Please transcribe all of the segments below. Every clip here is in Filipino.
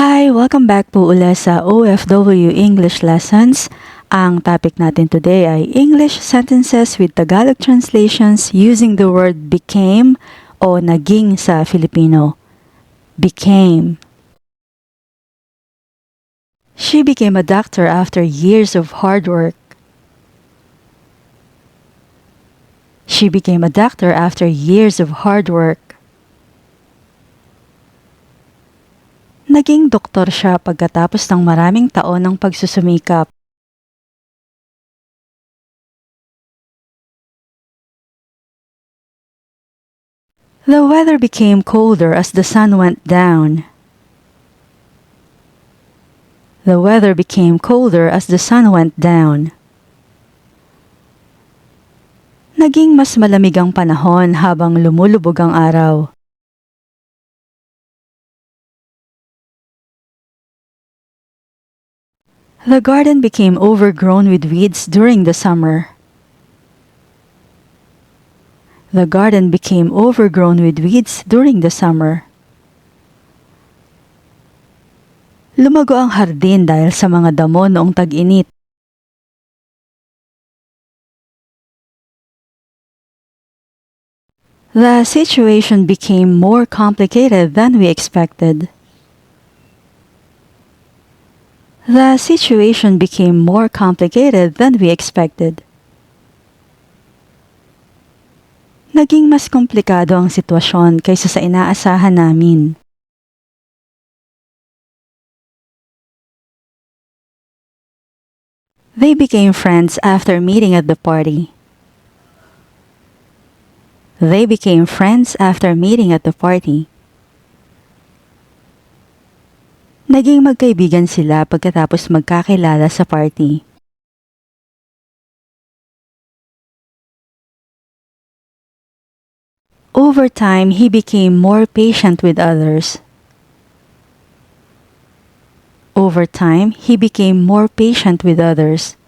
Hi! Welcome back po uli sa OFW English Lessons. Ang topic natin today ay English sentences with Tagalog translations using the word became o naging sa Filipino. Became. She became a doctor after years of hard work. She became a doctor after years of hard work. Naging doktor siya pagkatapos ng maraming taon ng pagsusumikap. The weather became colder as the sun went down. The weather became colder as the sun went down. Naging mas malamig ang panahon habang lumulubog ang araw. The garden became overgrown with weeds during the summer. The garden became overgrown with weeds during the summer. Lumago ang hardin dahil sa mga damo noong tag-init. The situation became more complicated than we expected. The situation became more complicated than we expected. Naging mas komplikado ang sitwasyon kaysa sa inaasahan namin. They became friends after meeting at the party. They became friends after meeting at the party. Naging magkaibigan sila pagkatapos magkakilala sa party. Over time, he became more patient with others. Over time, he became more patient with others.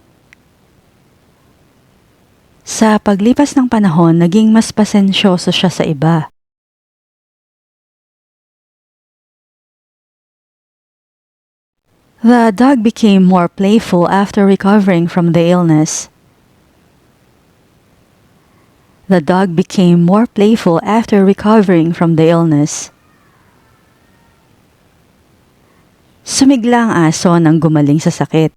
Sa paglipas ng panahon, naging mas pasensyoso siya sa iba. The dog became more playful after recovering from the illness. The dog became more playful after recovering from the illness. Sumigla ang aso nang gumaling sa sakit.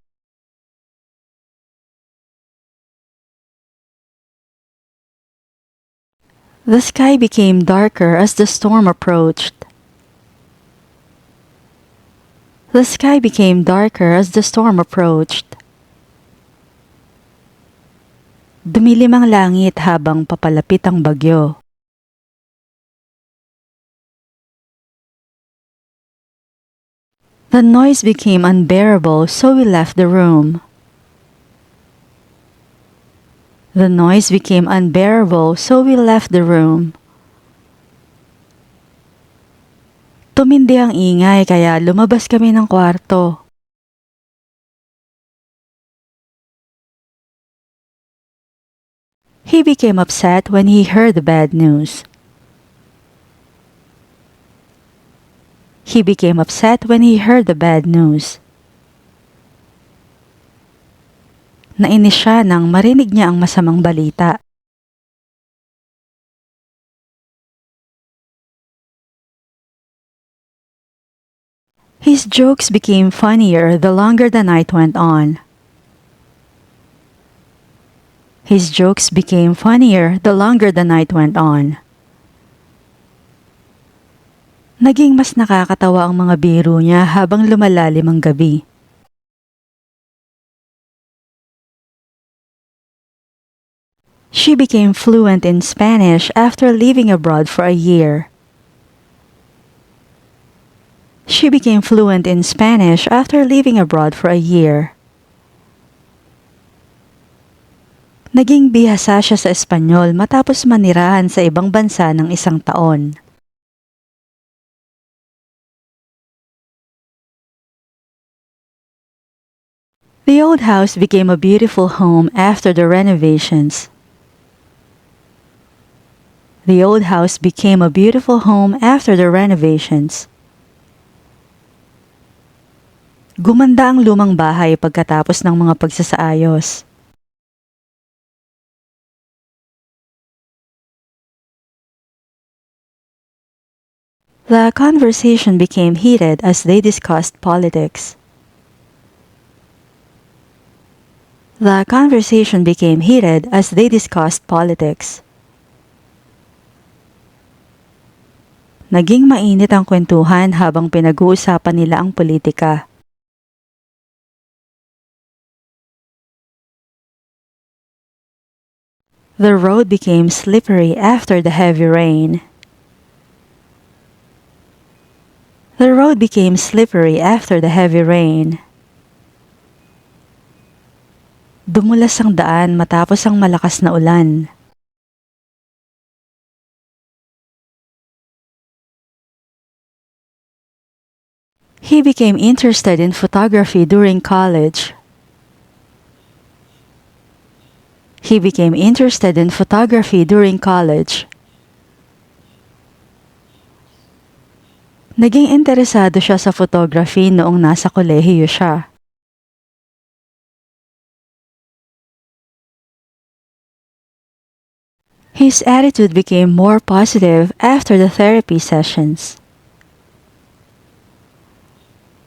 The sky became darker as the storm approached. The sky became darker as the storm approached. Dumilim ang langit habang papalapit ang bagyo. The noise became unbearable, so we left the room. The noise became unbearable, so we left the room. Tumindi ang ingay kaya lumabas kami ng kwarto. He became upset when he heard the bad news. He became upset when he heard the bad news. Nainis siya nang marinig niya ang masamang balita. His jokes became funnier the longer the night went on. His jokes became funnier the longer the night went on. Naging mas nakakatawa ang mga biro niya habang lumalalim ang gabi. She became fluent in Spanish after living abroad for a year. She became fluent in Spanish after living abroad for a year. Naging bihasa siya sa Espanyol matapos manirahan sa ibang bansa ng isang taon. The old house became a beautiful home after the renovations. The old house became a beautiful home after the renovations. Gumanda ang lumang bahay pagkatapos ng mga pagsasaayos. The conversation became heated as they discussed politics. The conversation became heated as they discussed politics. Naging mainit ang kwentuhan habang pinag-uusapan nila ang politika. The road became slippery after the heavy rain. The road became slippery after the heavy rain. Dumulas ang daan matapos ang malakas na ulan. He became interested in photography during college. He became interested in photography during college. Naging interesado siya sa photography noong nasa kolehiyo siya. His attitude became more positive after the therapy sessions.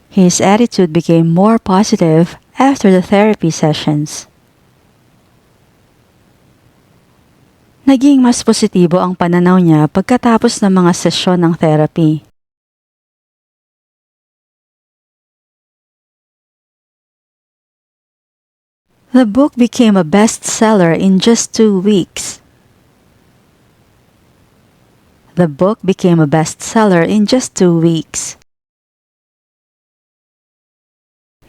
His attitude became more positive after the therapy sessions. Naging mas positibo ang pananaw niya pagkatapos ng mga sesyon ng therapy. The book became a bestseller in just 2 weeks. The book became a bestseller in just 2 weeks.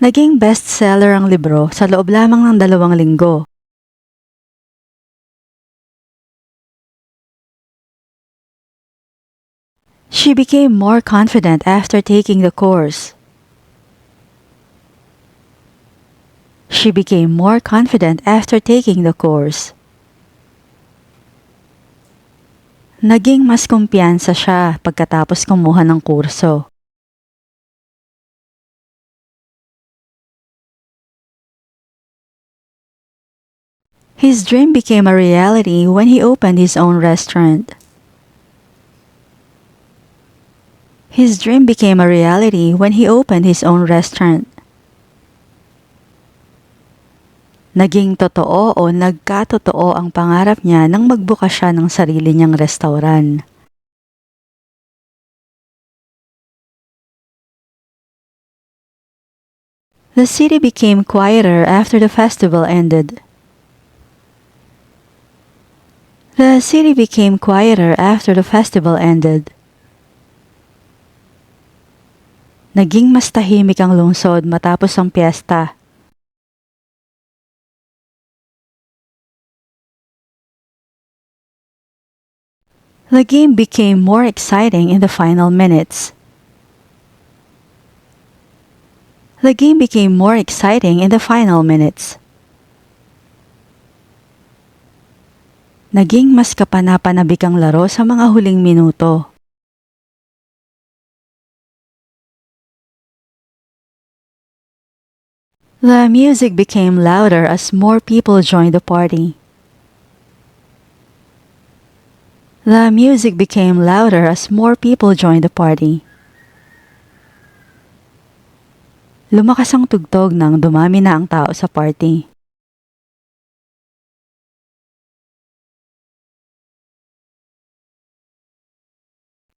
Naging bestseller ang libro sa loob lamang ng 2 linggo. She became more confident after taking the course. She became more confident after taking the course. Naging mas kumpiyansa siya pagkatapos kumuha ng kurso. His dream became a reality when he opened his own restaurant. His dream became a reality when he opened his own restaurant. Naging totoo o nagkatotoo ang pangarap niya nang magbukas siya ng sarili niyang restauran. The city became quieter after the festival ended. The city became quieter after the festival ended. Naging mas tahimik ang lungsod matapos ang piyesta. The game became more exciting in the final minutes. The game became more exciting in the final minutes. Naging mas kapanapanabik ang laro sa mga huling minuto. The music became louder as more people joined the party. The music became louder as more people joined the party. Lumakas ang tugtog nang dumami na ang tao sa party.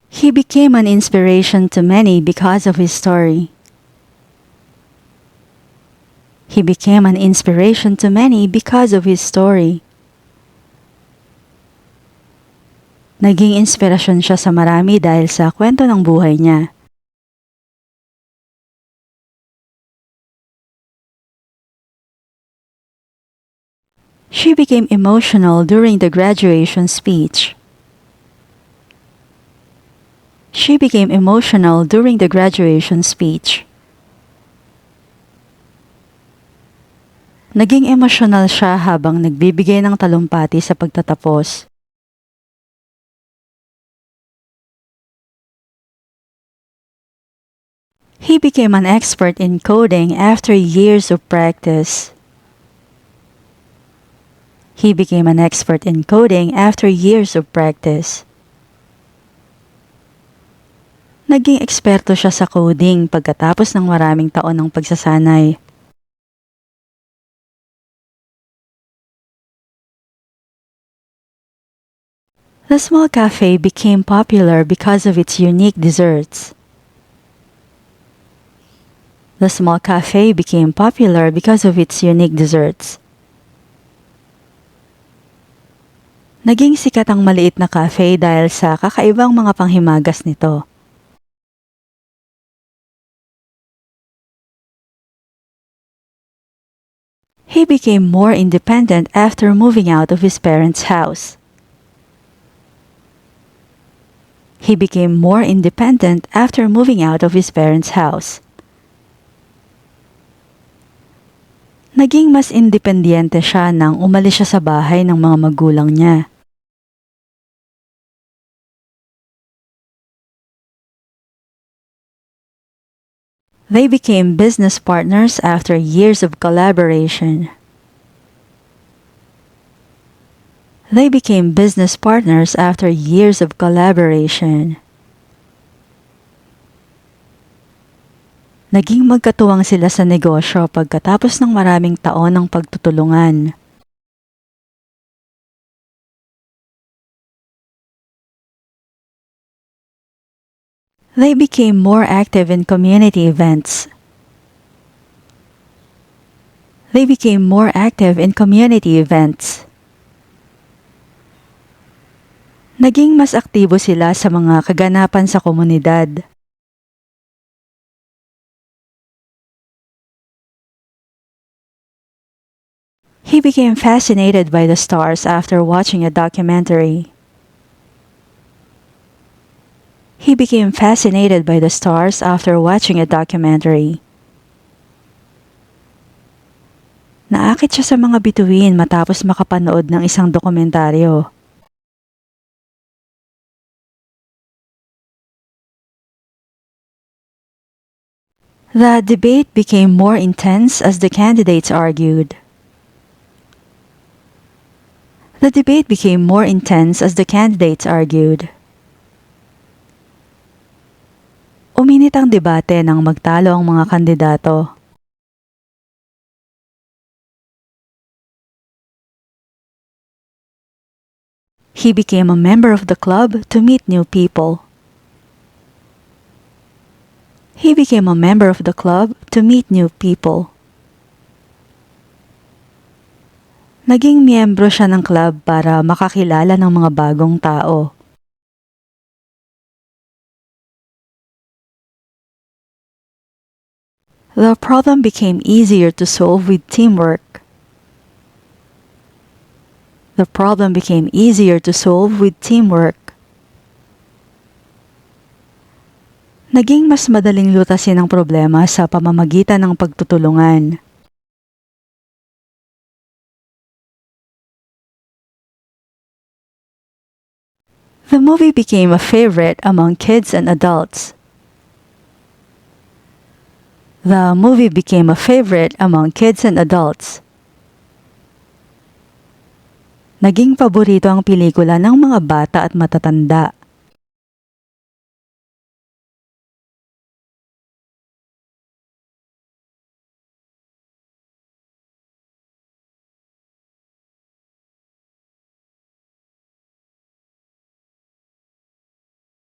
He became an inspiration to many because of his story. He became an inspiration to many because of his story. Naging inspirasyon siya sa marami dahil sa kwento ng buhay niya. She became emotional during the graduation speech. She became emotional during the graduation speech. Naging emosyonal siya habang nagbibigay ng talumpati sa pagtatapos. He became an expert in coding after years of practice. He became an expert in coding after years of practice. Naging eksperto siya sa coding pagkatapos ng maraming taon ng pagsasanay. The small cafe became popular because of its unique desserts. The small cafe became popular because of its unique desserts. Naging sikat ang maliit na cafe dahil sa kakaibang mga panghimagas nito. He became more independent after moving out of his parents' house. He became more independent after moving out of his parents' house. Naging mas independyente siya nang umalis siya sa bahay ng mga magulang niya. They became business partners after years of collaboration. They became business partners after years of collaboration. Naging magkatuwang sila sa negosyo pagkatapos ng maraming taon ng pagtutulungan. They became more active in community events. They became more active in community events. Naging mas aktibo sila sa mga kaganapan sa komunidad. He became fascinated by the stars after watching a documentary. He became fascinated by the stars after watching a documentary. Naakit siya sa mga bituin matapos makapanood ng isang dokumentaryo. The debate became more intense as the candidates argued. The debate became more intense as the candidates argued. Uminit ang debate nang magtalo ang mga kandidato. He became a member of the club to meet new people. He became a member of the club to meet new people. Naging miyembro siya ng club para makakilala ng mga bagong tao. The problem became easier to solve with teamwork. The problem became easier to solve with teamwork. Naging mas madaling lutasin ang problema sa pamamagitan ng pagtutulungan. The movie became a favorite among kids and adults. The movie became a favorite among kids and adults. Naging paborito ang pelikula ng mga bata at matatanda.